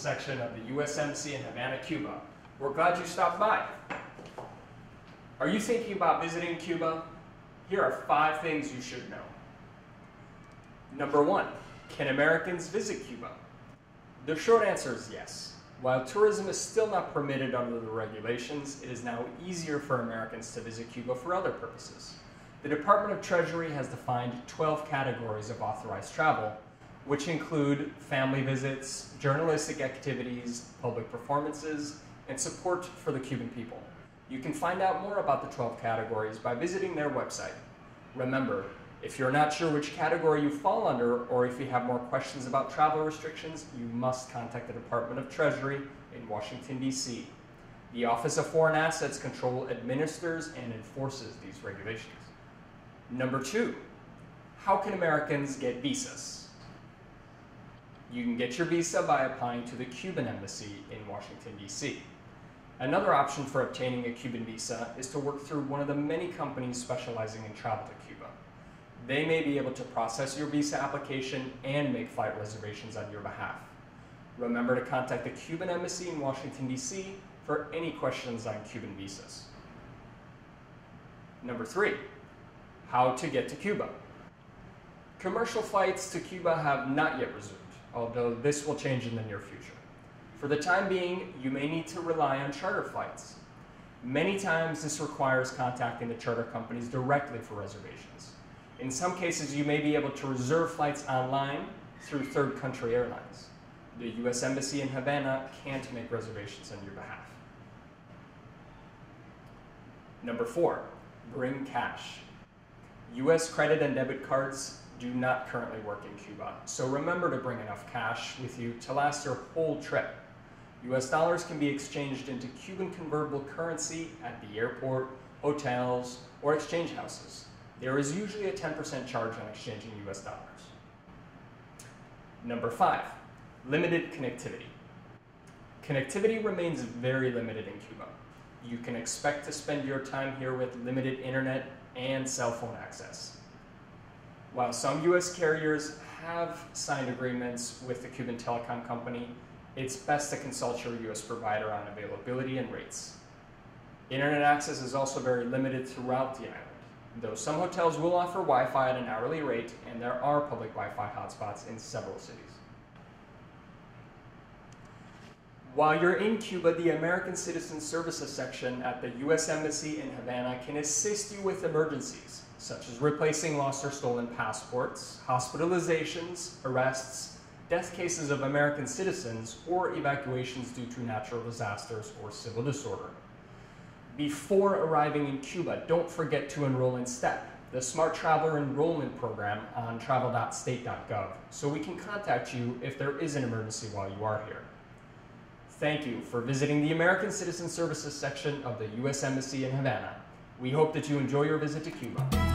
section of the U.S. Embassy in Havana, Cuba. We're glad you stopped by. Are you thinking about visiting Cuba? Here are 5 things you should know. Number 1, can Americans visit Cuba? The short answer is yes. While tourism is still not permitted under the regulations, it is now easier for Americans to visit Cuba for other purposes. The Department of Treasury has defined 12 categories of authorized travel, which include family visits, journalistic activities, public performances, and support for the Cuban people. You can find out more about the 12 categories by visiting their website. Remember, if you're not sure which category you fall under, or if you have more questions about travel restrictions, you must contact the Department of Treasury in Washington, D.C. The Office of Foreign Assets Control administers and enforces these regulations. Number 2, how can Americans get visas? You can get your visa by applying to the Cuban Embassy in Washington, D.C. Another option for obtaining a Cuban visa is to work through one of the many companies specializing in travel to Cuba. They may be able to process your visa application and make flight reservations on your behalf. Remember to contact the Cuban Embassy in Washington, D.C. for any questions on Cuban visas. Number 3, how to get to Cuba. Commercial flights to Cuba have not yet resumed, although this will change in the near future. For the time being, you may need to rely on charter flights. Many times this requires contacting the charter companies directly for reservations. In some cases, you may be able to reserve flights online through third country airlines. The U.S. Embassy in Havana can't make reservations on your behalf. Number 4, bring cash. U.S. credit and debit cards do not currently work in Cuba, so remember to bring enough cash with you to last your whole trip. U.S. dollars can be exchanged into Cuban convertible currency at the airport, hotels, or exchange houses. There is usually a 10% charge on exchanging U.S. dollars. Number 5, limited connectivity. Connectivity remains very limited in Cuba. You can expect to spend your time here with limited internet and cell phone access. While some U.S. carriers have signed agreements with the Cuban telecom company, it's best to consult your U.S. provider on availability and rates. Internet access is also very limited throughout the island, though some hotels will offer Wi-Fi at an hourly rate, and there are public Wi-Fi hotspots in several cities. While you're in Cuba, the American Citizen Services section at the U.S. Embassy in Havana can assist you with emergencies, such as replacing lost or stolen passports, hospitalizations, arrests, death cases of American citizens, or evacuations due to natural disasters or civil disorder. Before arriving in Cuba, don't forget to enroll in STEP, the Smart Traveler Enrollment Program on travel.state.gov, so we can contact you if there is an emergency while you are here. Thank you for visiting the American Citizen Services section of the U.S. Embassy in Havana. We hope that you enjoy your visit to Cuba.